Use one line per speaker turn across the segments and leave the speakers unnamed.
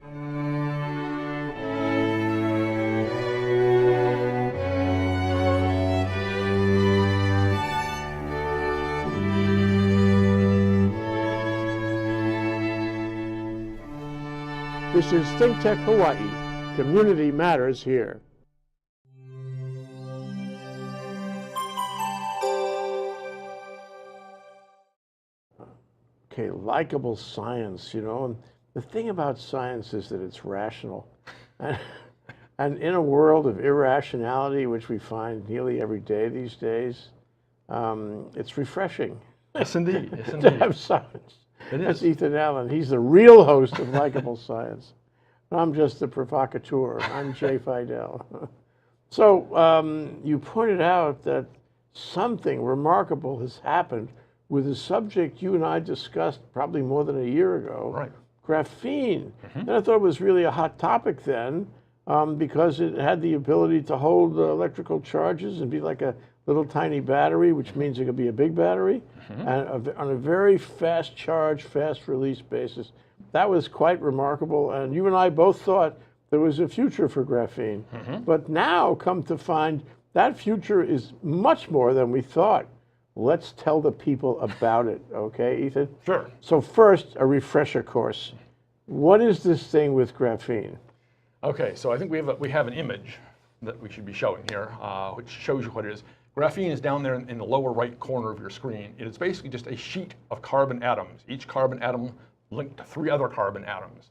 This is ThinkTech Hawaii. Community matters here. Okay, likable science, you know, and the thing about science is that it's rational. And in a world of irrationality, which we find nearly every day these days, it's refreshing.
Yes, indeed. Yes,
to
indeed.
have science.
It
That's
is.
Ethan Allen. He's the real host of Likable Science. I'm just the provocateur. I'm Jay Fidell. So you pointed out that something remarkable has happened with a subject you and I discussed probably more than a year ago,
Right.
graphene. And I thought it was really a hot topic then because it had the ability to hold electrical charges and be like a little tiny battery, which means it could be a big battery, and on a very fast charge, fast release basis. That was quite remarkable, and you and I both thought there was a future for graphene. But now, come to find, that future is much more than we thought. Let's tell the people about it, okay, Ethan?
Sure.
So first, a refresher course. What is this thing with graphene?
Okay, so I think we have an image that we should be showing here, which shows you what it is. Graphene is down there in the lower right corner of your screen. It is basically just a sheet of carbon atoms, each carbon atom linked to 3 other carbon atoms.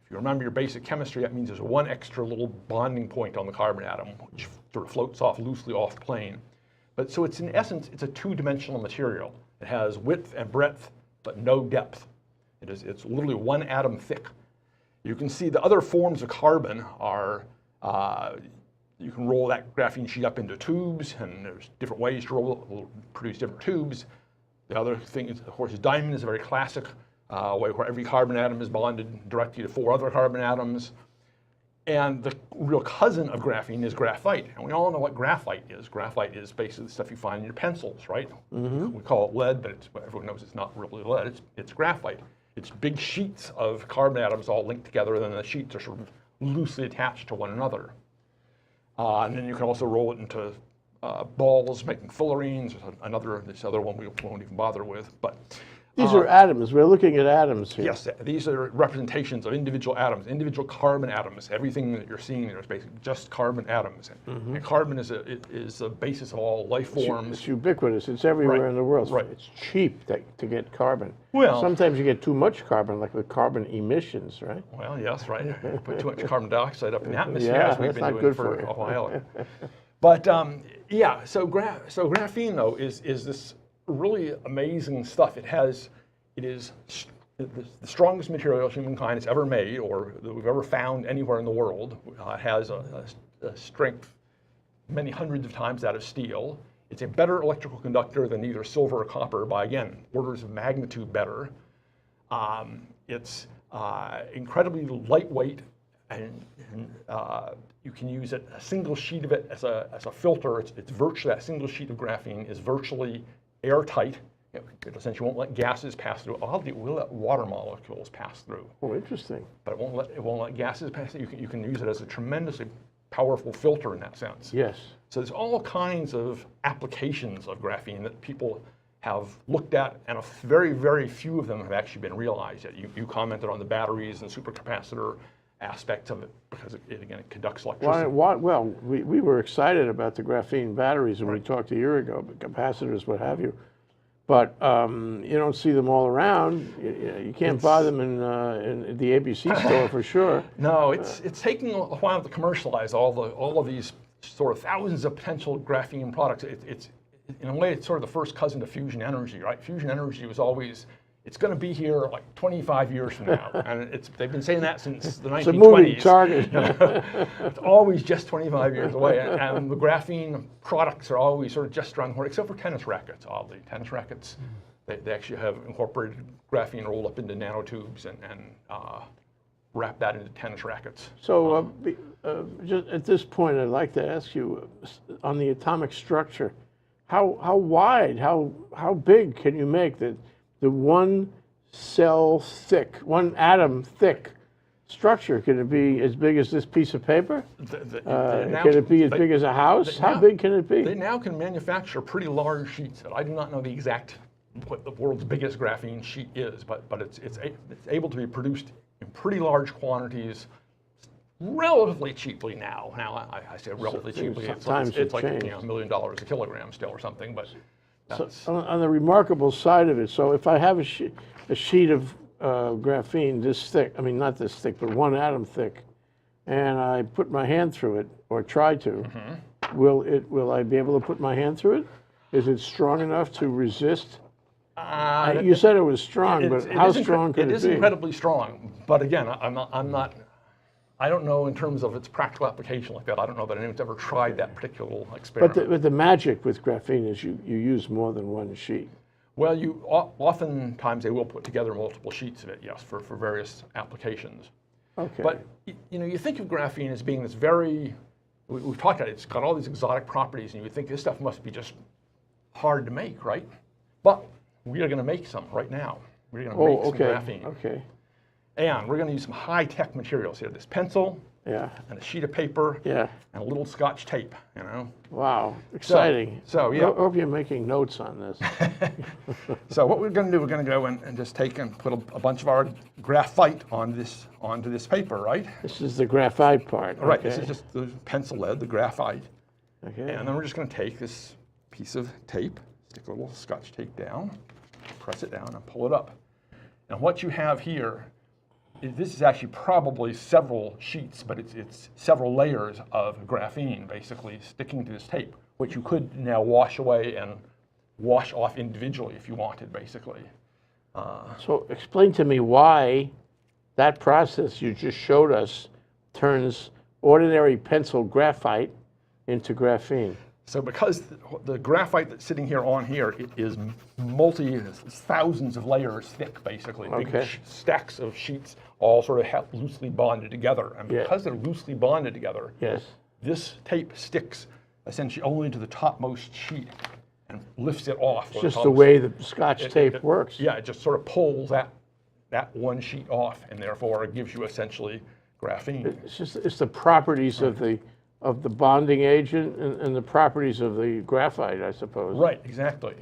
If you remember your basic chemistry, that means there's one extra little bonding point on the carbon atom, which sort of floats off loosely off plane. But so it's, in essence, it's a 2-dimensional material. It has width and breadth, but no depth. It's literally 1 atom thick. You can see the other forms of carbon are, you can roll that graphene sheet up into tubes, and there's different ways to roll it, will produce different tubes. The other thing, is, of course, is diamond is a very classic way where every carbon atom is bonded directly to 4 other carbon atoms. And the real cousin of graphene is graphite. And we all know what graphite is. Graphite is basically the stuff you find in your pencils, right? We call it lead, but everyone knows it's not really lead. It's graphite. It's big sheets of carbon atoms all linked together, and then the sheets are sort of loosely attached to one another. And then you can also roll it into balls, making fullerenes. This other one we won't even bother with. But
These are atoms. We're looking at atoms here.
yes, these are representations of individual atoms, individual carbon atoms. Everything that you're seeing there is basically just carbon atoms. And carbon is the basis of all life forms.
It's ubiquitous. It's everywhere
Right.
in the world.
Right.
It's cheap to get carbon.
Well,
Sometimes you get too much carbon, like with carbon emissions, right?
well, yes, right. Put too much carbon dioxide up in the atmosphere,
Yeah,
as we've
that's
been
not
doing
good
for
for you.
a while. But yeah, so graphene though is this really amazing stuff. It is the strongest material humankind has ever made, or that we've ever found anywhere in the world. It has a strength many hundreds of times that of steel. It's a better electrical conductor than either silver or copper by, again, orders of magnitude better. It's incredibly lightweight, and you can use a single sheet of it as a filter. It's virtually, that single sheet of graphene is virtually airtight. It essentially won't let gases pass through. It will let water molecules pass through.
Oh, interesting.
But it won't let gases pass through. You can use it as a tremendously powerful filter in that sense.
Yes.
So there's all kinds of applications of graphene that people have looked at, and very, very few of them have actually been realized yet. You commented on the batteries and supercapacitor aspects of it because it conducts electricity.
Well, we were excited about the graphene batteries when we talked a year ago, but capacitors, what have you. But you don't see them all around. You can't buy them in the ABC store for sure.
No, it's taking a while to commercialize all of these sort of thousands of potential graphene products. It's in a way, it's sort of the first cousin to fusion energy, right? Fusion energy was always, it's going to be here like 25 years from now, and they've been saying that since the 1920s.
It's a moving target.
It's always just 25 years away, and the graphene products are always sort of just around the corner, except for tennis rackets. Oddly, tennis rackets, they actually have incorporated graphene rolled up into nanotubes and wrap that into tennis rackets.
So just at this point, I'd like to ask you on the atomic structure, how wide, how big can you make the one cell thick, one atom thick structure? Can it be as big as this piece of paper?
Now,
Can it be as big as a house? How big can it be?
They now can manufacture pretty large sheets. I do not know the exact what the world's biggest graphene sheet is, but it's able to be produced in pretty large quantities relatively cheaply now. Now I say relatively cheaply. It's like $1 million a kilogram still or something. But
so on the remarkable side of it, so if I have a sheet of graphene this thick, I mean not this thick, but 1 atom thick, and I put my hand through it or try to, will I be able to put my hand through it? Is it strong enough to resist? You said it was strong, but how strong could it be? It
is incredibly strong, but again, I don't know in terms of its practical application like that. I don't know that anyone's ever tried that particular experiment.
But the magic with graphene is you use more than one sheet.
Well, oftentimes they will put together multiple sheets of it, yes, for various applications.
Okay.
But you think of graphene as being this very, we've talked about it, it's got all these exotic properties, and you think this stuff must be just hard to make, right? But we are going to make some right now. We're going to make some graphene.
Okay.
And we're going to use some high-tech materials here. This pencil, and a sheet of paper, and a little Scotch tape,
Wow, exciting.
So yeah.
I hope you're making notes on this.
So what we're going to do, we're going to go and just take and put a bunch of our graphite onto this paper, right?
This is the graphite part.
Right,
okay.
This is just the pencil lead, the graphite.
Okay.
And then we're just going to take this piece of tape, stick a little Scotch tape down, press it down, and pull it up. And what you have here, this is actually probably several sheets, but it's several layers of graphene basically sticking to this tape, which you could now wash away and wash off individually if you wanted, basically.
So explain to me why that process you just showed us turns ordinary pencil graphite into graphene.
So because the graphite that's sitting here on here is thousands of layers thick, basically, big stacks of sheets all sort of loosely bonded together. And because they're loosely bonded together, this tape sticks essentially only to the topmost sheet and lifts it off.
It's just the way the Scotch tape works.
Yeah, it just sort of pulls that one sheet off, and therefore it gives you essentially graphene.
It's the properties of the bonding agent and the properties of the graphite, I suppose.
Right, exactly.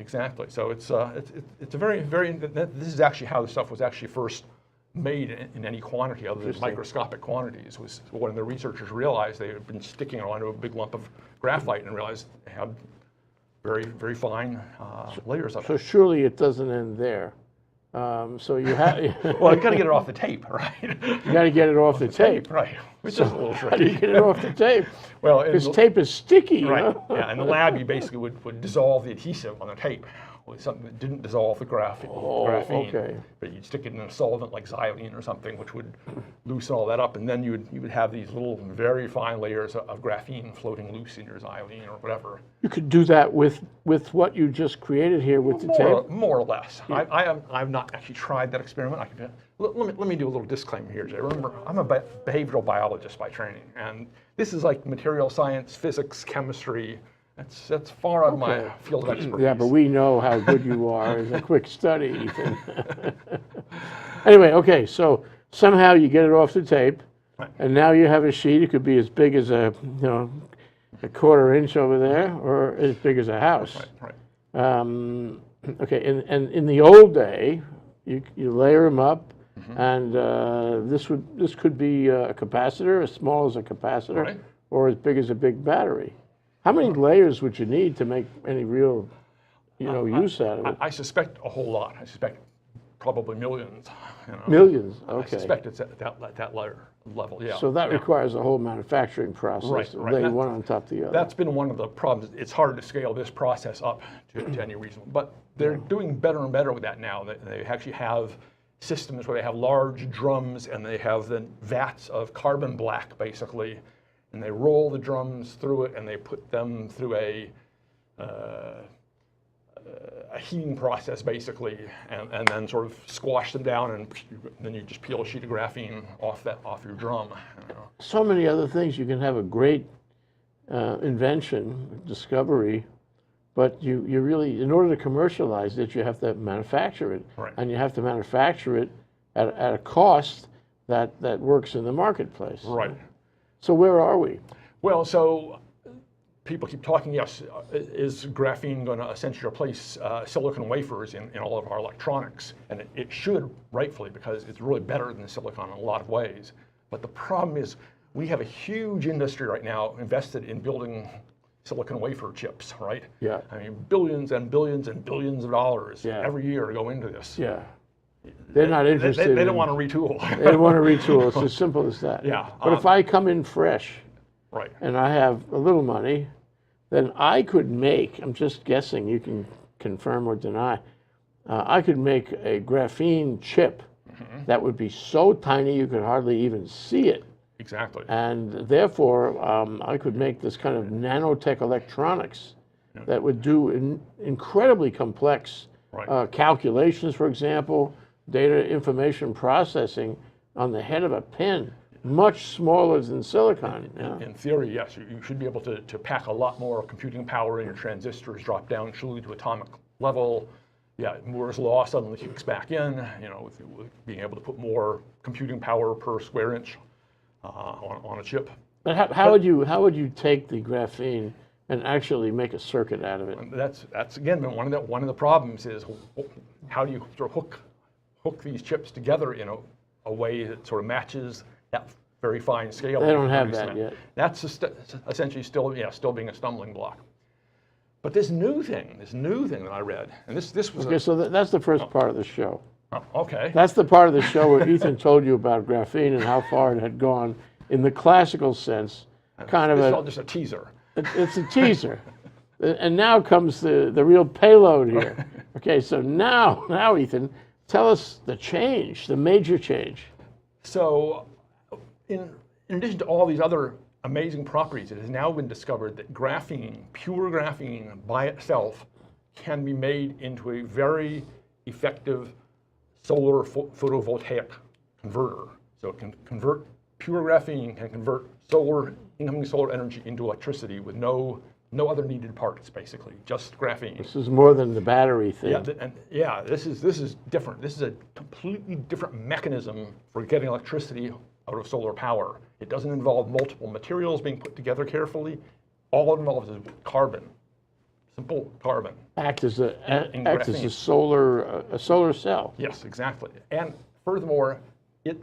So it's a very, very, this is actually how the stuff was actually first made in any quantity other than microscopic quantities. Was when the researchers realized they had been sticking it onto a big lump of graphite and realized they had very, very fine layers of it.
So surely it doesn't end there. So you have
well, you got to get it off the tape, right?
You got to get it off the tape,
right? Which is a little tricky.
How do you get it off the tape?
Well,
because tape is sticky,
right? Yeah, in the lab, you basically would dissolve the adhesive on the tape with something that didn't dissolve the graphene. But you'd stick it in a solvent like xylene or something, which would loosen all that up, and then you would have these little very fine layers of graphene floating loose in your xylene or whatever.
You could do that with what you just created here with the tape?
More or less. Yeah. I've not actually tried that experiment. Let me do a little disclaimer here, Jay. Remember, I'm a behavioral biologist by training, and this is like material science, physics, chemistry. That's far out of my field of expertise.
Yeah, but we know how good you are as a quick study, Ethan. Anyway, so somehow you get it off the tape, and now you have a sheet. It could be as big as a quarter inch over there, or as big as a house. And in the old day, you layer them up, and this could be a capacitor, as small as a capacitor, or as big as a big battery. How many layers would you need to make any real, use out of it?
I suspect a whole lot. I suspect probably millions.
Millions. Okay.
I suspect it's at that level. Yeah.
So that requires a whole manufacturing process, lay one on top of the other.
That's been one of the problems. It's hard to scale this process up to any reason, but they're doing better and better with that now. They actually have systems where they have large drums and they have then vats of carbon black, basically. And they roll the drums through it, and they put them through a heating process, basically, and then sort of squash them down, and then you just peel a sheet of graphene off your drum.
So many other things. You can have a great invention, discovery, but you really, in order to commercialize it, you have to manufacture it, and you have to manufacture it at a cost that works in the marketplace.
Right.
So where are we?
Well, so people keep talking, yes, is graphene going to essentially replace silicon wafers in all of our electronics? And it should, rightfully, because it's really better than silicon in a lot of ways. But the problem is we have a huge industry right now invested in building silicon wafer chips, right?
Yeah.
I mean, billions and billions and billions of dollars every year to go into this.
Yeah. They're not interested.
They don't want to retool.
They don't want to retool. It's as simple as that.
Yeah.
But if I come in fresh,
right,
and I have a little money, then I could make, I'm just guessing, you can confirm or deny, I could make a graphene chip that would be so tiny you could hardly even see it.
Exactly.
And therefore, I could make this kind of nanotech electronics that would do incredibly complex calculations, for example, data information processing on the head of a pin, much smaller than silicon.
In theory, yes, you should be able to pack a lot more computing power in your transistors, drop down truly to atomic level. Yeah, Moore's law suddenly kicks back in, with being able to put more computing power per square inch on a chip.
But how would you take the graphene and actually make a circuit out of it?
And that's again one of the problems is how do you sort of hook these chips together in a way that sort of matches that very fine scale.
They don't have that yet.
That's essentially still being a stumbling block. But this new thing that I read, and this was
okay. So that's the first part of the show.
Oh, okay.
That's the part of the show where Ethan told you about graphene and how far it had gone in the classical sense. Kind of
this is all just a teaser.
It's a teaser, and now comes the real payload here. Okay, so now Ethan, tell us the major change.
So, in addition to all these other amazing properties, it has now been discovered that graphene, pure graphene by itself, can be made into a very effective solar photovoltaic converter. So it can convert, pure graphene can convert incoming solar energy into electricity with no other needed parts, basically, just graphene.
This is more than the battery thing.
Yeah, this is different. This is a completely different mechanism for getting electricity out of solar power. It doesn't involve multiple materials being put together carefully. All it involves is carbon, simple carbon.
Act as a solar cell.
Yes, exactly. And furthermore, it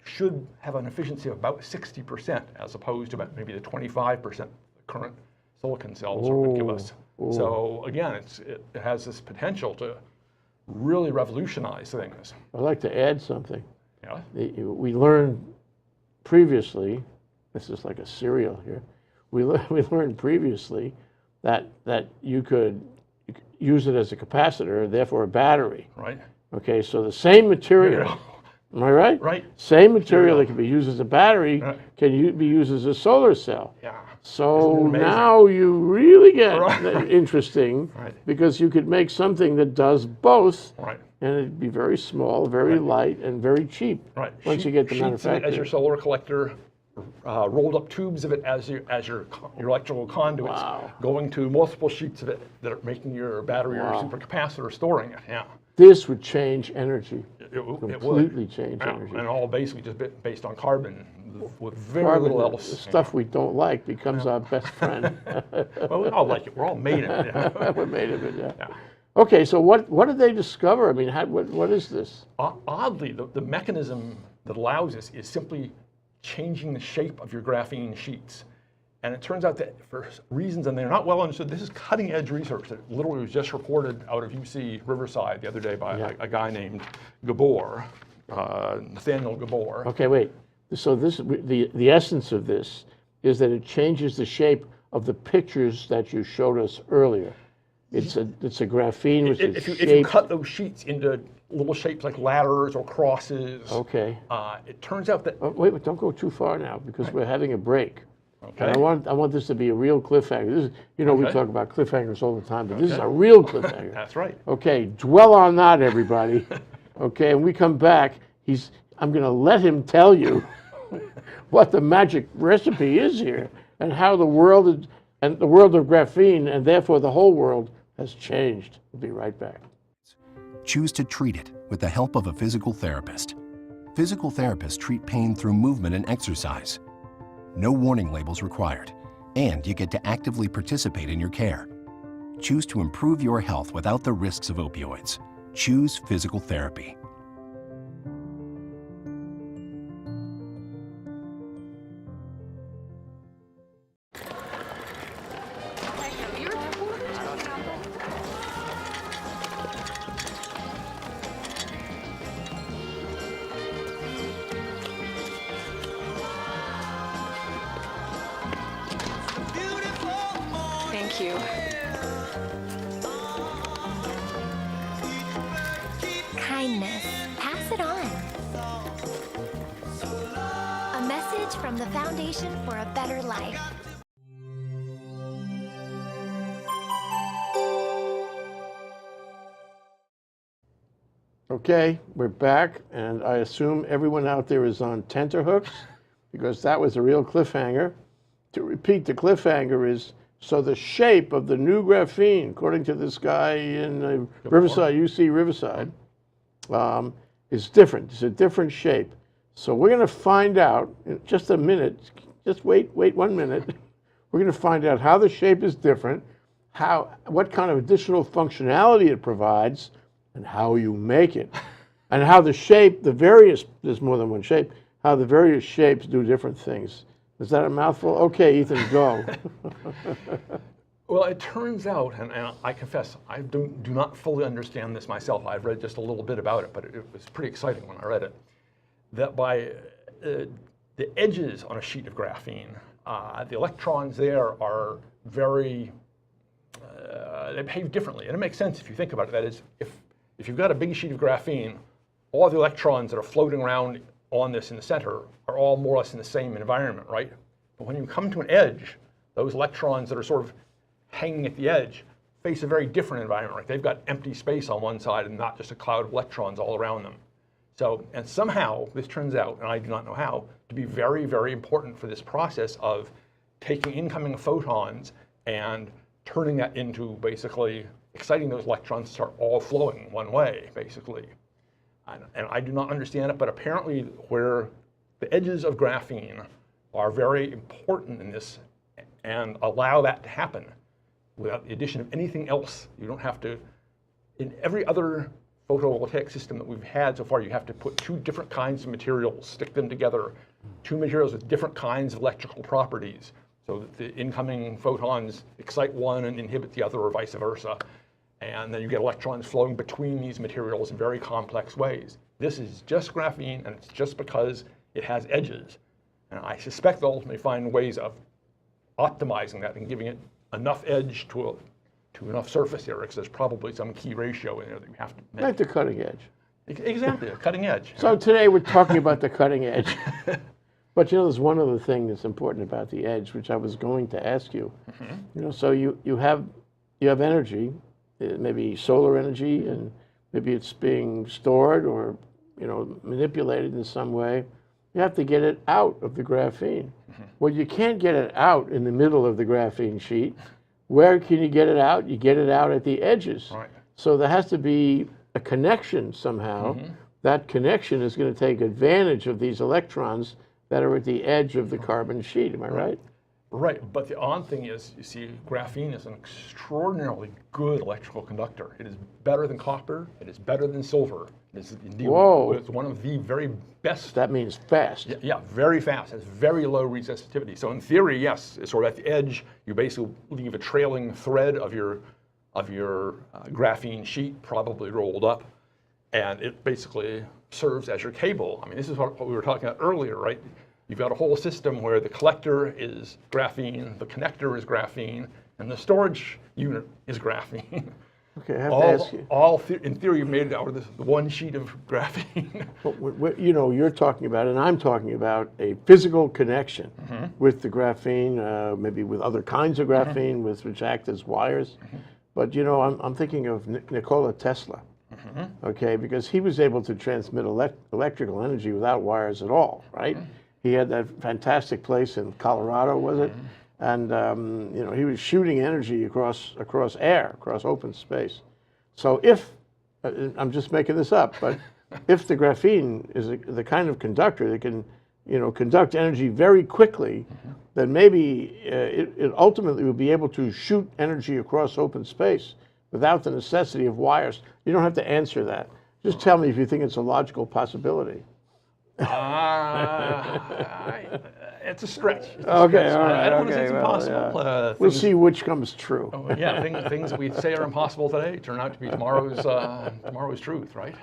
should have an efficiency of about 60%, as opposed to about maybe the 25% current silicon cells would give us. So again, it has this potential to really revolutionize things.
I'd like to add something.
Yeah.
We learned previously, this is like a serial here, we learned previously that you could use it as a capacitor, therefore a battery.
Right.
Okay, so the same material, am I right?
Right.
Same material that can be used as a battery can be used as a solar cell.
Yeah.
So now you really get interesting,
Right.
because you could make something that does both.
Right.
And it'd be very small, very light, and very cheap.
Right.
Once you get the
Sheets of it
manufacturing.
as your solar collector, rolled up tubes of it as your electrical conduits, going to multiple sheets of it that are making your battery or supercapacitor, storing it. Yeah.
This would change energy.
It would
Completely change energy.
and all basically just based on carbon, with very little else.
The stuff we don't like becomes our best friend.
Well, we all like it. We're all made of it. Yeah.
We're made of it. Yeah. Okay, so what did they discover? I mean, what is this?
Oddly, the mechanism that allows this is simply changing the shape of your graphene sheets. And it turns out that for reasons, and they're not well understood, this is cutting edge research that literally was just reported out of UC Riverside the other day by a guy named Gabor, Nathaniel Gabor.
Okay, wait. So the essence of this is that it changes the shape of the pictures that you showed us earlier. It's a graphene which is shaped.
If you cut those sheets into little shapes like ladders or crosses,
okay.
It turns out that...
Oh, wait, don't go too far now, because we're having a break.
Okay.
And I want this to be a real cliffhanger. This is, we talk about cliffhangers all the time, but this is a real cliffhanger.
That's right.
Okay, dwell on that, everybody. Okay, and we come back, I'm going to let him tell you what the magic recipe is here, and how the world of graphene, and therefore the whole world, has changed. We'll be right back.
Choose to treat it with the help of a physical therapist. Physical therapists treat pain through movement and exercise. No warning labels required, and you get to actively participate in your care. Choose to improve your health without the risks of opioids. Choose physical therapy.
Thank you.
Kindness. Pass it on. A message from the Foundation for a Better Life.
Okay, we're back, and I assume everyone out there is on tenterhooks, because that was a real cliffhanger. To repeat, the cliffhanger is, so the shape of the new graphene, according to this guy in Riverside, UC Riverside, is different. It's a different shape. So we're going to find out in just a minute. Just wait 1 minute. We're going to find out how the shape is different, what kind of additional functionality it provides, and how you make it, and how the shape, there's more than one shape, how the various shapes do different things. Is that a mouthful? Okay, Ethan, go.
Well, it turns out, and I confess, I do not fully understand this myself. I've read just a little bit about it, but it was pretty exciting when I read it, that by the edges on a sheet of graphene, the electrons there are very, they behave differently. And it makes sense if you think about it. That is, if you've got a big sheet of graphene, all the electrons that are floating around on this in the center are all more or less in the same environment, right? But when you come to an edge, those electrons that are sort of hanging at the edge face a very different environment, right? They've got empty space on one side and not just a cloud of electrons all around them. So, and somehow this turns out, and I do not know how, to be very, very important for this process of taking incoming photons and turning that into basically exciting those electrons to start all flowing one way, basically. And I do not understand it, but apparently where the edges of graphene are very important in this and allow that to happen without the addition of anything else. You don't have to, in every other photovoltaic system that we've had so far, you have to put two different kinds of materials, stick them together, two materials with different kinds of electrical properties, so that the incoming photons excite one and inhibit the other, or vice versa. And then you get electrons flowing between these materials in very complex ways. This is just graphene, and it's just because it has edges. And I suspect they'll ultimately find ways of optimizing that and giving it enough edge to enough surface area, because there's probably some key ratio in there that you have to make.
Like the cutting edge.
Exactly, a cutting edge.
So today we're talking about the cutting edge. But you know, there's one other thing that's important about the edge, which I was going to ask you. You know, so you have energy, maybe solar energy, and maybe it's being stored or, you know, manipulated in some way. You have to get it out of the graphene. Well, you can't get it out in the middle of the graphene sheet. Where can you get it out? You get it out at the edges.
Right.
So there has to be a connection somehow. That connection is going to take advantage of these electrons that are at the edge of the carbon sheet. Am I right?
Right, but the odd thing is, you see, graphene is an extraordinarily good electrical conductor. It is better than copper. It is better than silver. It is indeed it's one of the very best.
That means fast.
Yeah, very fast. It has very low resistivity. So in theory, yes, it's sort of at the edge. You basically leave a trailing thread of your graphene sheet, probably rolled up, and it basically serves as your cable. I mean, this is what we were talking about earlier, right? You've got a whole system where the collector is graphene, the connector is graphene, and the storage unit is graphene.
Okay, I have to ask you.
In theory, you made it out of this one sheet of graphene.
But you know, you're talking about, and I'm talking about, a physical connection with the graphene, maybe with other kinds of graphene, which act as wires. But you know, I'm thinking of Nikola Tesla. Okay, because he was able to transmit electrical energy without wires at all, right? He had that fantastic place in Colorado, was it? And you know, he was shooting energy across air, across open space. So if I'm just making this up, but if the graphene is the kind of conductor that can, conduct energy very quickly, then maybe it ultimately will be able to shoot energy across open space without the necessity of wires. You don't have to answer that. Just tell me if you think it's a logical possibility.
It's a stretch.
Okay, all right.
I don't want to say
Okay,
it's
well,
impossible.
yeah. We'll see which comes true.
Yeah, things that we say are impossible today turn out to be tomorrow's truth, right?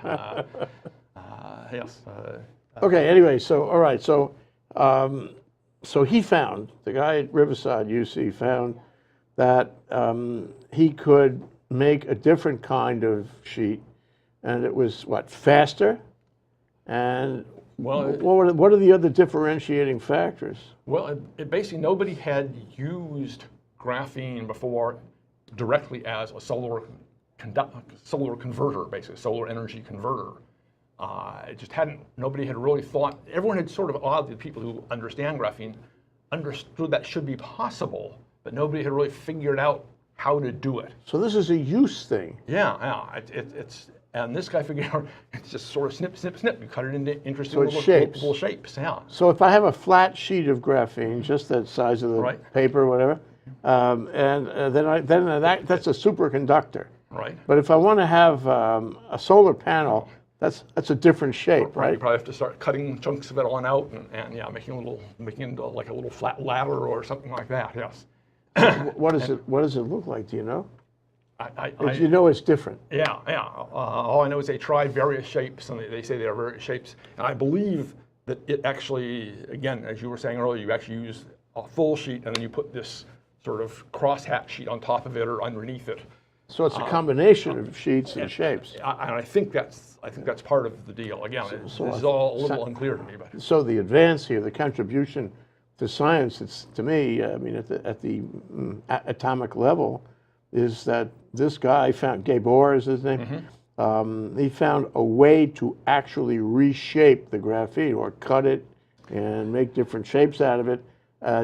Yes.
Okay. Anyway, all right. So he found, the guy at Riverside UC found that he could make a different kind of sheet, and it was faster, and what are the other differentiating factors?
Well, it basically nobody had used graphene before directly as a solar converter, basically solar energy converter. It just nobody had really thought. Everyone had sort of, the people who understand graphene understood that should be possible, but nobody had really figured out how to do it.
So this is a use thing.
Yeah. And this guy figured out it's just sort of snip, snip, snip. You cut it into interesting little shapes. Yeah.
So if I have a flat sheet of graphene, just that size of the paper or whatever, that's a superconductor.
Right.
But if I want to have a solar panel, that's a different shape, right?
You probably have to start cutting chunks of it on out and making it like a little flat ladder or something like that. Yes.
What does it look like? Do you know?
You
know it's different.
Yeah. All I know is they tried various shapes, and they say there are various shapes. And I believe that it actually, again, as you were saying earlier, you actually use a full sheet, and then you put this sort of crosshatch sheet on top of it or underneath it.
So it's a combination of sheets and shapes.
And I think that's part of the deal. Again, this is all a little unclear to me. But
so the advance here, the contribution to science, it's to me, I mean, at the atomic level, is that this guy found, Gabor is his name, he found a way to actually reshape the graphene or cut it and make different shapes out of it.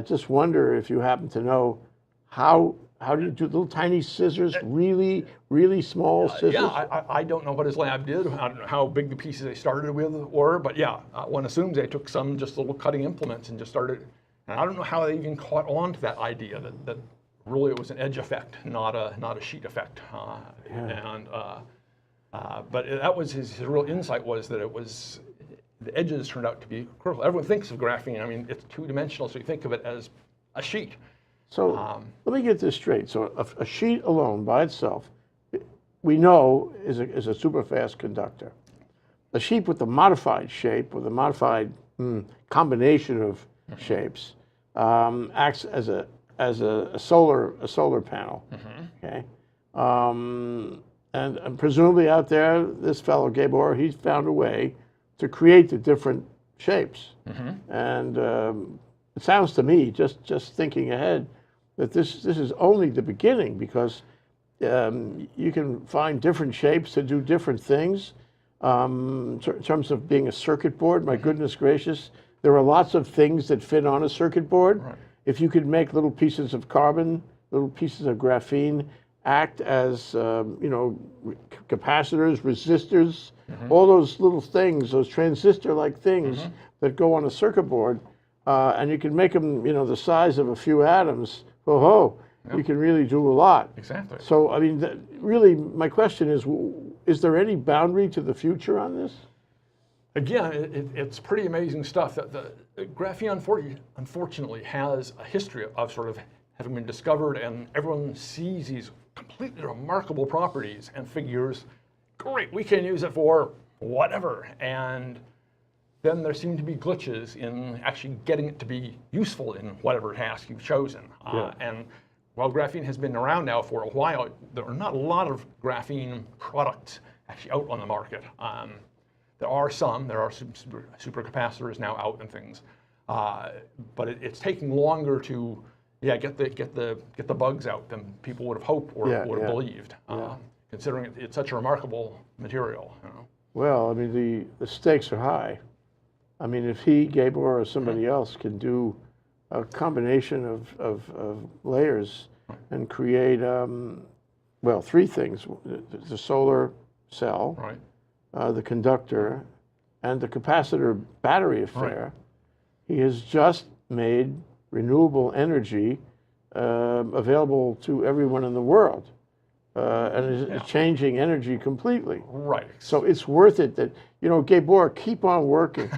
Just wonder if you happen to know how do you do little tiny scissors, really, really small scissors?
Yeah, I don't know what his lab did. I don't know how big the pieces they started with were, but yeah, one assumes they took some just little cutting implements and just started. And I don't know how they even caught on to that idea that really it was an edge effect, not a sheet effect. But that was his real insight, was that the edges turned out to be critical. Everyone thinks of graphene, I mean, it's two-dimensional, so you think of it as a sheet.
So let me get this straight. So a sheet alone by itself, we know is a super fast conductor. A sheet with a modified shape, with a modified combination of shapes, acts as a solar panel. Okay, and presumably out there, this fellow Gabor, he's found a way to create the different shapes. And it sounds to me, just thinking ahead, that this is only the beginning, because you can find different shapes to do different things. In terms of being a circuit board, my goodness gracious, there are lots of things that fit on a circuit board. Right. If you could make little pieces of carbon, little pieces of graphene act as capacitors, resistors, all those little things, those transistor-like things that go on a circuit board, and you can make them, the size of a few atoms. You can really do a lot.
Exactly.
So, I mean, really, my question is there any boundary to the future on this?
Again, it's pretty amazing stuff. The graphene, unfortunately, has a history of sort of having been discovered, and everyone sees these completely remarkable properties and figures, great, we can use it for whatever. And then there seem to be glitches in actually getting it to be useful in whatever task you've chosen. And while graphene has been around now for a while, there are not a lot of graphene products actually out on the market. There are some supercapacitors now out and things, but it's taking longer to get the bugs out than people would have hoped or would have believed, considering it's such a remarkable material.
Well, I mean, the stakes are high. I mean, if Gabor, or somebody else can do a combination of layers and create, three things: the solar cell, the conductor, and the capacitor battery affair, he has just made renewable energy available to everyone in the world, and is changing energy completely.
Right.
So it's worth it that, Gabor, keep on working.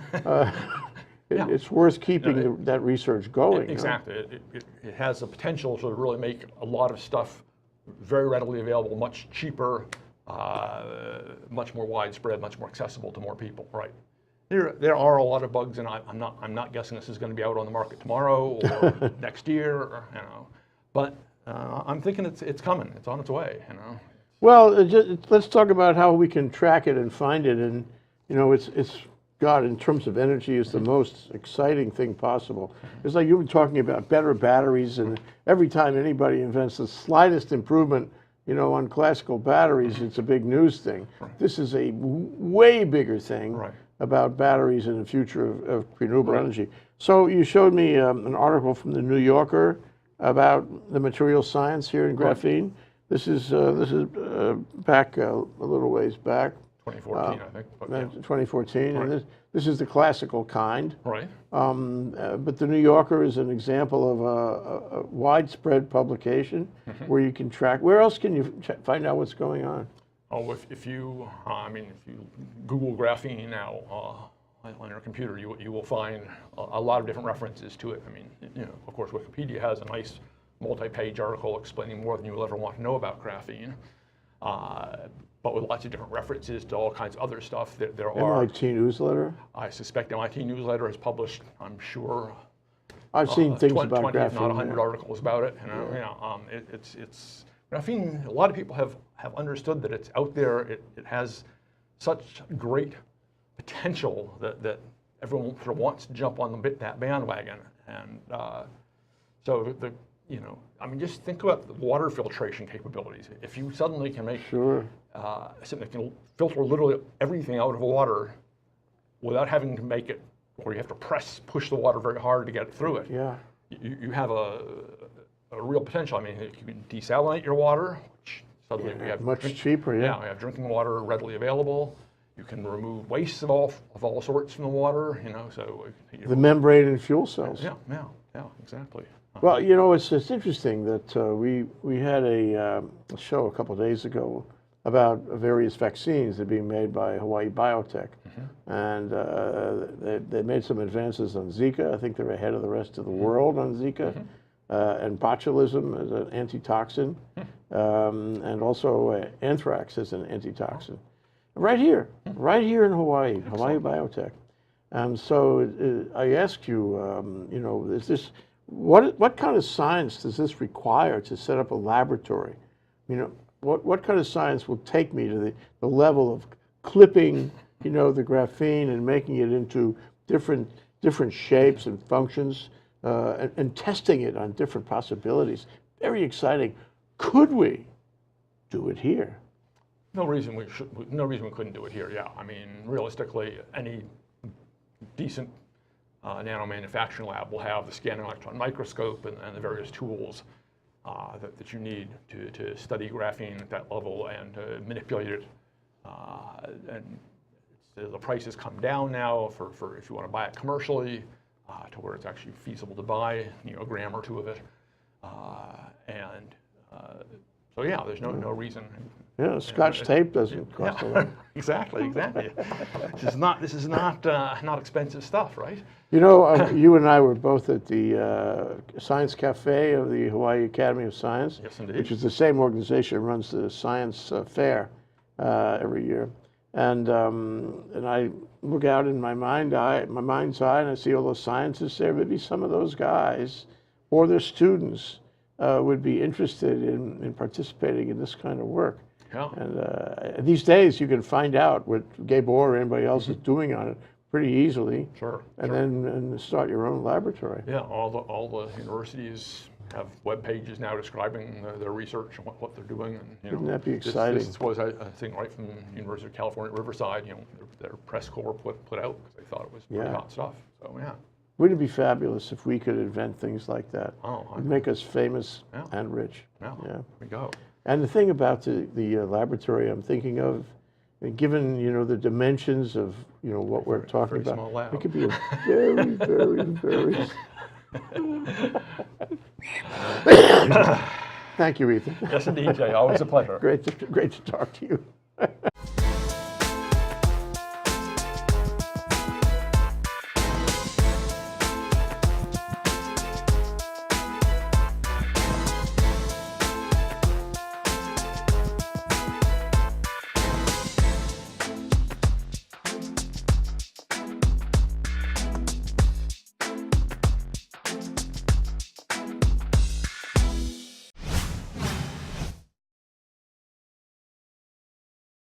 It's worth keeping that research going.
Exactly. It has the potential to really make a lot of stuff very readily available, much cheaper, much more widespread, much more accessible to more people. Right. There are a lot of bugs, and I'm not guessing this is going to be out on the market tomorrow or next year, or, but I'm thinking it's coming. It's on its way.
Well, let's talk about how we can track it and find it, and it's God, in terms of energy, is the most exciting thing possible. It's like you were talking about better batteries, and every time anybody invents the slightest improvement, on classical batteries, it's a big news thing. This is a way bigger thing about batteries and the future of renewable energy. So you showed me an article from the New Yorker about the material science here in graphene. This is back a little ways back.
2014, I think. But,
2014, and this is the classical kind.
Right.
But the New Yorker is an example of a widespread publication where you can track. Where else can you find out what's going on?
Oh, if you Google graphene now on your computer, you will find a lot of different references to it. I mean, of course, Wikipedia has a nice multi-page article explaining more than you will ever want to know about graphene. But with lots of different references to all kinds of other stuff. There are
MIT newsletter?
I suspect MIT newsletter has published, I'm sure,
I've seen things
20,
about
20
graphene.
if not 100 articles about it. It's graphene. A lot of people have understood that it's out there. It has such great potential that everyone sort of wants to jump on that bandwagon. And so just think about the water filtration capabilities. If you suddenly can make something that can filter literally everything out of water without having to make it, or you have to push the water very hard to get through it.
Yeah.
You have a real potential. I mean, you can desalinate your water, which suddenly we have
much cheaper. Yeah.
We have drinking water readily available. You can remove waste of all sorts from the water. So
the membrane and fuel cells.
Yeah, exactly.
Well, it's interesting that we had a show a couple of days ago about various vaccines that are being made by Hawaii Biotech. And they made some advances on Zika. I think they're ahead of the rest of the world on Zika. And botulism as an antitoxin, and also anthrax as an antitoxin. Right here in Hawaii, Hawaii Biotech. So I ask you, is this, what kind of science does this require to set up a laboratory? What kind of science will take me to the level of clipping, the graphene and making it into different shapes and functions, and testing it on different possibilities? Very exciting. Could we do it here?
No reason we couldn't do it here. Yeah, I mean, realistically, any decent nano manufacturing lab will have the scanning electron microscope and the various tools that you need to study graphene at that level and to manipulate it. And the prices come down now for if you want to buy it commercially, to where it's actually feasible to buy, a gram or two of it. So yeah, there's no reason.
Yeah, Scotch tape doesn't cost a lot.
Exactly. This is not expensive stuff, right?
You and I were both at the Science Cafe of the Hawaii Academy of Science,
yes, indeed.
Which is the same organization that runs the science fair every year. And I look out in my mind's eye, and I see all those scientists there. Maybe some of those guys or their students would be interested in participating in this kind of work.
Yeah.
And these days, you can find out what Gabor or anybody else is doing on it pretty easily.
Sure.
Then start your own laboratory.
Yeah, all the universities have web pages now describing their research and what they're doing. And,
Wouldn't that be exciting?
This was a thing right from the University of California at Riverside. Their press corps put out because they thought it was pretty hot stuff. So yeah.
Wouldn't it be fabulous if we could invent things like that?
Oh,
It'd make us famous and rich.
Yeah, there we go.
And the thing about the laboratory I'm thinking of And given, you know, the dimensions of, you know, what we're talking
very
about,
small lab.
it could be a very, very, very... Thank you, Ethan.
Yes, indeed, Jay. Always a pleasure.
Great to talk to you.